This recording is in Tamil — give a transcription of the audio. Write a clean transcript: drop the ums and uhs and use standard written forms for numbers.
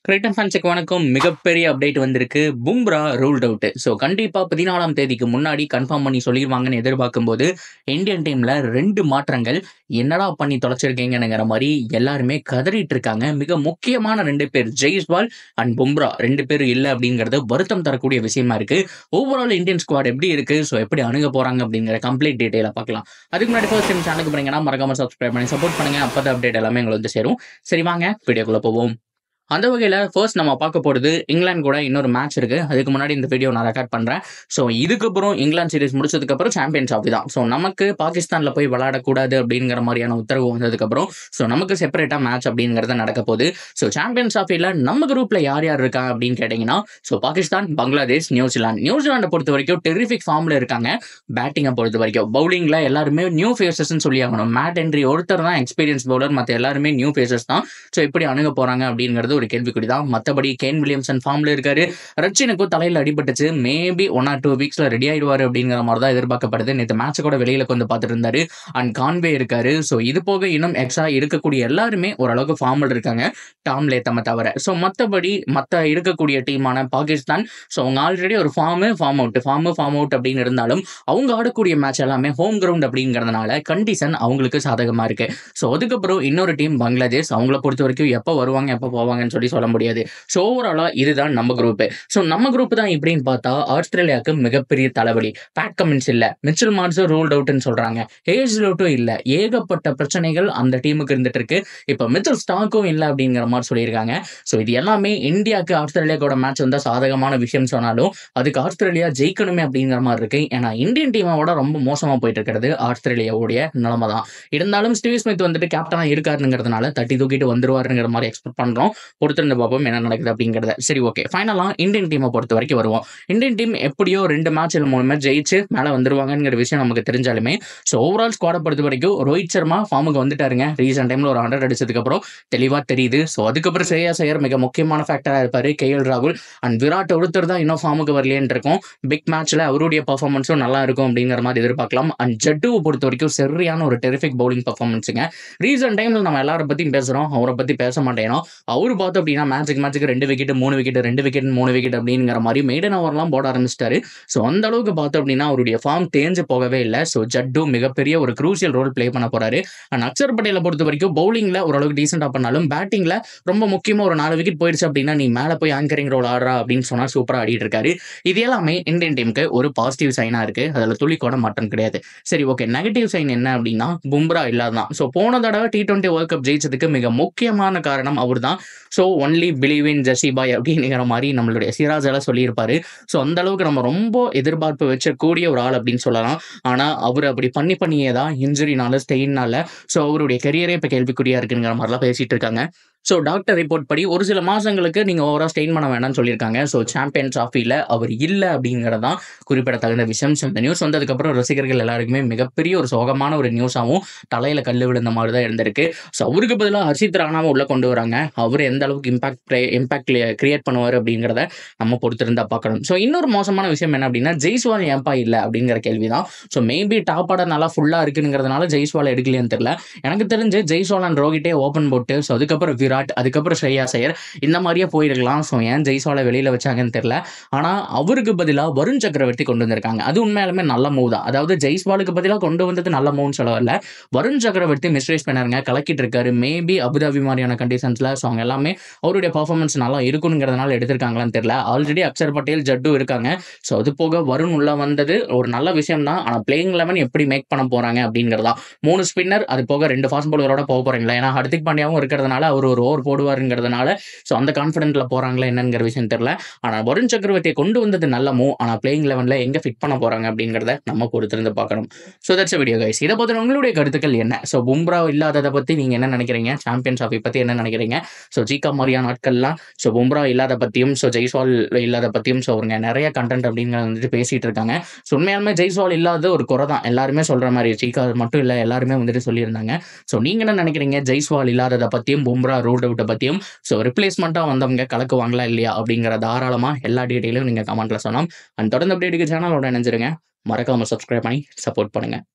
கிரிக்கெட் ஃபேன்ஸுக்கு வணக்கம். மிகப்பெரிய அப்டேட் வந்திருக்கு. Bumrah ruled out. ஸோ கண்டிப்பா 14ஆம் தேதிக்கு முன்னாடி கன்ஃபார்ம் பண்ணி சொல்லிருவாங்கன்னு எதிர்பார்க்கும்போது, இந்தியன் டீம்ல 2 மாற்றங்கள். என்னடா பண்ணி தொலைச்சிருக்கீங்கங்கிற மாரி எல்லாருமே கதறிட்டு இருக்காங்க. மிக முக்கியமான 2 பேர் ஜெய்ஸ்வால் அண்ட் பும்ரா 2 பேரும் இல்ல அப்படிங்கிறது வருத்தம் தரக்கூடிய விஷயமா இருக்கு. ஓவரால் இந்தியன் ஸ்குவாட் எப்படி இருக்கு? ஸோ எப்படி அணுக போறாங்க அப்படிங்கிற கம்ப்ளீட் டீடைலா பார்க்கலாம். அதுக்கு முன்னாடி ஃபர்ஸ்ட் டைம் சேனலுக்கு போறீங்கன்னா மறக்காம சப்ஸ்கிரைப் பண்ணி சப்போர்ட் பண்ணுங்க. அப்பதான் அப்டேட் எல்லாமே உங்களுக்கு வந்து சேரும். சரி வாங்க வீடியோக்குள்ள போவோம். அந்த வகையில ஃபர்ஸ்ட் நம்ம பார்க்க போறது இங்கிலாந்து கூட இன்னொரு மேட்ச் இருக்கு. அதுக்கு முன்னாடி இந்த வீடியோ நான் ரெக்கார்ட் பண்றேன். ஸோ இதுக்கப்புறம் இங்கிலாந்து சீரிஸ் முடிச்சதுக்கு அப்புறம் சாம்பியன்ஸ் ட்ராஃபி தான். ஸோ நமக்கு பாகிஸ்தான்ல போய் விளையாடக்கூடாது அப்படிங்கிற மாதிரியான உத்தரவு வந்ததுக்கப்புறம் ஸோ நமக்கு செப்பரேட்டா மேட்ச் அப்படிங்கிறது நடக்க போகுது. ஸோ சாம்பியன்ஸ் ட்ராஃபில நம்ம குரூப்ல யார் யார் இருக்கா அப்படின்னு கேட்டீங்கன்னா, ஸோ பாகிஸ்தான், பங்களாதேஷ், நியூசிலாந்து. நியூசிலாண்டை பொறுத்த வரைக்கும் டெரிஃபிக் ஃபார்ம்ல இருக்காங்க. பேட்டிங்கை பொறுத்த வரைக்கும் பவுலிங்ல எல்லாருமே நியூ ஃபேஸஸ்ன்னு சொல்லி ஆகணும். மேட் ஹென்ரி ஒருத்தர் தான் எக்ஸ்பீரியன்ஸ் பவுலர், மற்ற எல்லாருமே நியூ ஃபேஸஸ் தான். ஸோ எப்படி அணுக போறாங்க அப்படிங்கிறது ஒரு கேள்விக்குறி தான். மற்றபடி கேன் வில்லியம்சன் ஃபார்ம்ல இருக்காரு. ரச்சினுக்கும் தலையில அடிபட்டுச்சு. மேபி 1 or 2 வீக்ஸ்ல ரெடி ஆயிடுவாரு அப்படிங்கிற மாதிரி தான் எதிர்பார்க்கப்படுது. நேற்று மேட்ச் கூட வெளியில கொஞ்சம் பார்த்துட்டு இருந்தாரு. அண்ட் கான்வே இருக்காரு. ஸோ இது போக இன்னும் எக்ஸ்ட்ரா இருக்கக்கூடிய எல்லாருமே ஓரளவுக்கு ஃபார்மில் இருக்காங்க, டாம் லேத்தமை தவிர. ஸோ மற்றபடி மற்ற இருக்கக்கூடிய டீமான பாகிஸ்தான், ஸோ அவங்க ஆல்ரெடி ஒரு ஃபார்ம் அவுட் அப்படின்னு இருந்தாலும் அவங்க ஆடக்கூடிய மேட்ச் எல்லாமே ஹோம் கிரவுண்ட் அப்படிங்கிறதுனால கண்டிஷன் அவங்களுக்கு சாதகமா இருக்கு. ஸோ அதுக்கப்புறம் இன்னொரு டீம் பங்களாதேஷ். அவங்கள பொறுத்த வரைக்கும் எப்போ வருவாங்க எப்போ போவாங்கன்னு சொல்லி சொல்ல முடியாது. ஸோ ஓவராலா இதுதான் நம்ம குரூப். ஸோ நம்ம குரூப் தான் இப்படின்னு பார்த்தா ஆஸ்திரேலியாவுக்கு மிகப்பெரிய தலைவலி. பேட் கமின்ஸ் இல்ல, மிச்சல் மார்ஷல் ரூல்ட் அவுட்னு சொல்றாங்க. ஹேஸ்லவுட்டும் இல்ல. ஏகப்பட்ட பிரச்சனைகள் அந்த டீமுக்கு இருந்துட்டு இருக்கு. இப்போ மிச்சல் ஸ்டார்க்கும் இல்ல அப்படிங்கிற மாதிரி சொல்லியிருக்காங்க. ஸோ இது எல்லாமே இந்தியாவுக்கு ஆஸ்திரேலியாவோட மேட்ச் வந்தா சாதகமான விஷயம் சொன்னாலும் அதுக்கு ஆஸ்திரேலியா ஜெயிக்கணுமே அப்படிங்கிற மாதிரி இருக்கு. ஏன்னா இந்தியன் டீமோட ரொம்ப மோசமா போயிட்டு இருக்கிறது ஆஸ்திரேலியாவுடைய நிலைமை தான். இருந்தாலும் ஸ்டீவ் ஸ்மித் வந்துட்டு கேப்டனா இருக்காருங்கிறதுனால தட்டி தூக்கிட்டு வந்துருவாருங்கிற மாதிரி எக்ஸ்பெக்ட் பண்றோம். பொறுத்திருந்து பார்ப்போம் என்ன நடக்குது அப்படிங்கிறத. சரி, ஓகே, ஃபைனலா இந்தியன் டீமை பொறுத்த வரைக்கும் வருவோம். இந்தியன் டீம் எப்படியோ 2 மேட்ச் 3 மேட்ச் ஜெயிச்சு மேல வந்துருவாங்கிற விஷயம் நமக்கு தெரிஞ்சாலுமே, ஸோ ஓவரால் ஸ்குவாடை பொறுத்த வரைக்கும் ரோஹித் சர்மா ஃபார்முக்கு வந்துட்டாருங்க. ரீசெண்ட் டைம்ல ஒரு 100 அடிச்சதுக்கு அப்புறம் தெளிவா தெரியுது. ஸோ அதுக்கப்புறம் ஸ்ரேயாஸ் ஐயர் மிக முக்கியமான ஃபேக்டரா இருப்பாரு. KL ராகுல் அண்ட் விராட் ஒருத்தர் தான் இன்னும் ஃபார்முக்கு வரலேன்னு இருக்கும். பிக் மேட்ச்ல அவருடைய பர்ஃபார்மன்ஸும் நல்லா இருக்கும் அப்படிங்கிற மாதிரி எதிர்பார்க்கலாம். அண்ட் ஜட்டுவை பொறுத்த வரைக்கும் சரியான ஒரு டெரிஃபிக் பவுலிங் பர்ஃபார்மன்ஸுங்க. ரீசெண்ட் டைம்ல நம்ம எல்லாரை பத்தியும் பேசுறோம், அவரை பத்தி பேச மாட்டேனோ. அவரு பார்த்தோம் அப்படின்னா மேட்சுக்கு 2 விக்கெட் 3 விக்கெட் 2 விக்கெட் 3 விக்கெட் அப்படிங்கிற மாதிரி மெய்டன் ஓவர்லாம் போட ஆரம்பிச்சிட்டாரு. ஸோ அந்த அளவுக்கு பார்த்தோம் அப்படின்னா அவருடைய ஃபார்ம் தேஞ்சு போகவே இல்லை. ஸோ ஜட்டு மிகப்பெரிய ஒரு குரூசியல் ரோல் பிளே பண்ண போறாரு. அண்ட் அக்ஷர் பட்டேலை பொறுத்த வரைக்கும் பவுலிங்ல ஓரளவுக்கு டீசெண்டா பண்ணாலும் பேட்டிங்ல ரொம்ப முக்கியமா ஒரு 4 விக்கெட் போயிடுச்சு அப்படின்னா நீ மேல போய் ஆங்கரிங் ரோல் ஆடுறா அப்படின்னு சொன்னா சூப்பரா ஆடிட்டு இருக்காரு. இது எல்லாமே இந்தியன் டீமுக்கு ஒரு பாசிட்டிவ் சைனா இருக்கு. அதுல துளி கூட மட்டன் கிடையாது. சரி, ஓகே, நெகட்டிவ் சைன் என்ன அப்படின்னா பும்ரா இல்லாதான். ஸோ போன தடவை T20 வேர்ல்ட் கப் ஜெயிச்சதுக்கு மிக முக்கியமான காரணம் அவர் தான். So only believe in jersey boy அப்படிங்கிற மாதிரி நம்மளுடைய சிராஜ் எல்லாம் சொல்லியிருப்பாரு. ஸோ அந்த அளவுக்கு நம்ம ரொம்ப எதிர்பார்ப்பு வச்சக்கூடிய ஒரு ஆள் அப்படின்னு சொல்லலாம். ஆனால் அவர் அப்படி பண்ணியே தான் இன்ஜுரினால ஸ்டெயின்னால ஸோ அவருடைய கெரியரே இப்போ கேள்விக்குறியா இருக்குங்கிற மாதிரிலாம் பேசிட்டு இருக்காங்க. ஸோ டாக்டர் ரிப்போர்ட் படி ஒரு சில மாதங்களுக்கு நீங்கள் ஓவரா ஸ்டெயின் பண்ண வேண்டாம்னு சொல்லியிருக்காங்க. ஸோ சாம்பியன்ஸ் ட்ராஃபியில் அவர் இல்லை அப்படிங்கிறது தான் குறிப்பிடத்தகுந்த விஷயம். ஸோ இந்த நியூஸ் வந்ததுக்கப்புறம் ரசிகர்கள் எல்லாருக்குமே மிகப்பெரிய ஒரு சோகமான ஒரு நியூஸாகவும் தலையில் கல் விழுந்த மாதிரி தான் இருந்திருக்கு. ஸோ அவருக்கு பதிலாக ஹர்ஷித் ராணாவை உள்ளே கொண்டு வராங்க. அவர் எந்த அளவுக்கு இம்பாக்ட் கிரியேட் பண்ணுவார் அப்படிங்கிறத நம்ம பொறுத்திருந்தா பார்க்கணும். ஸோ இன்னொரு மோசமான விஷயம் என்ன அப்படின்னா ஜெய்ஸ்வால் ஏன்பா இல்லை அப்படிங்கிற கேள்வி தான். ஸோ மேபி டாப் ஆர்டர் நல்லா ஃபுல்லாக இருக்குங்கிறதுனால ஜெய்ஸ்வால் எடுக்கலையான்னு தெரியல. எனக்கு தெரிஞ்சு ஜெய்ஸ்வால் அண்ட் ரோஹிட்டே ஓப்பன் போட்டு ஸோ அதுக்கப்புறம் விராட், அதுக்கப்புறம் ஸ்ரேயாஸ் ஐயர் இந்த மாதிரியே போயிருக்கலாம். ஸோ ஏன் ஜெய்ஸ்வாலை வெளியில வச்சாங்கன்னு தெரியல. ஆனால் அவருக்கு பதிலாக வருண் சக்கரவர்த்தி கொண்டு வந்திருக்காங்க. அது உண்மையாலுமே நல்ல மூவ் தான். அதாவது ஜெய்ஸ்வாலுக்கு பதிலாக கொண்டு வந்தது நல்ல மூவ்னு சொல்ல வரல. வருண் சக்கரவர்த்தி மிஸ்ரேஸ் பண்ணாருங்க, கலக்கிட்டு இருக்காரு. மேபி அபுதாபி மாதிரியான கண்டிஷன்ஸ்ல ஸோ அவங்க எல்லாமே அவருடைய பர்ஃபார்மன்ஸ் நல்லா இருக்குங்கிறதுனால எடுத்திருக்காங்களான்னு தெரியல. ஆல்ரெடி அக்ஷர் பட்டேல், ஜட்டு இருக்காங்க. ஸோ அது போக வருண் உள்ள வந்தது ஒரு நல்ல விஷயம் தான். ஆனால் பிளேயிங் 11 எப்படி மேக் பண்ண போறாங்க அப்படிங்கிறதா. 3 ஸ்பின்னர், அது போக 2 ஃபாஸ்ட் பவுலரோட போக போறீங்களா? ஏன்னா ஹர்திக் பாண்டியாவும் இருக்கிறதுனால அவர் ஒரு ஓவர் போடுவாருங்கிறதுனால ஸோ அந்த கான்ஃபிடென்ட்ல போறாங்களா என்னங்கிற விஷயம் தெரியல. ஆனால் வருண் சக்கரவர்த்தியை கொண்டு வந்தது நல்ல மூவ். ஆனால் பிளேயிங் 11ல எங்க ஃபிட் பண்ண போறாங்க அப்படிங்கிறத நம்ம பொறுத்திருந்து பார்க்கணும். So that's video guys. இதை பற்றி உங்களுடைய கருத்துக்கள் என்ன? ஸோ பும்ரா இல்லாததை பத்தி நீங்க என்ன நினைக்கிறீங்க? சாம்பியன்ஸ் ட்ராஃபி பத்தி என்ன நினைக்கிறீங்க? ஸோ ஜிகா மாதிரியான நாட்கள்லாம் ஸோ பும்ரா இல்லாத பத்தியும் ஸோ ஜெய்ஸ்வால் இல்லாத பத்தியும் ஸோ அவங்க நிறைய கண்டென்ட் அப்படிங்கிறத வந்துட்டு பேசிட்டு இருக்காங்க. ஸோ உண்மையாலுமே ஜெய்ஸ்வால் இல்லாத ஒரு குறை தான் எல்லாருமே சொல்ற மாதிரி. ஜிகா மட்டும் இல்லை, எல்லாருமே வந்துட்டு சொல்லியிருந்தாங்க. ஸோ நீங்க என்ன நினைக்கிறீங்க ஜெய்ஸ்வால் இல்லாததை பத்தியும் பும்ரா ரூல்ட் அவுட்டை பத்தியும்? ஸோ ரிப்ளேஸ்மெண்ட்டாக வந்தவங்க கலக்குவாங்களா இல்லையா அப்படிங்கிற தாராளமாக எல்லா டீட்டெயிலும் நீங்கள் கமெண்ட்டில் சொல்லலாம். அண்ட் தொடர்ந்து அப்டேட்டுக்கு சேனலோட இணைஞ்சிருங்க. மறக்காமல் சப்ஸ்கிரைப் பண்ணி சப்போர்ட் பண்ணுங்கள்.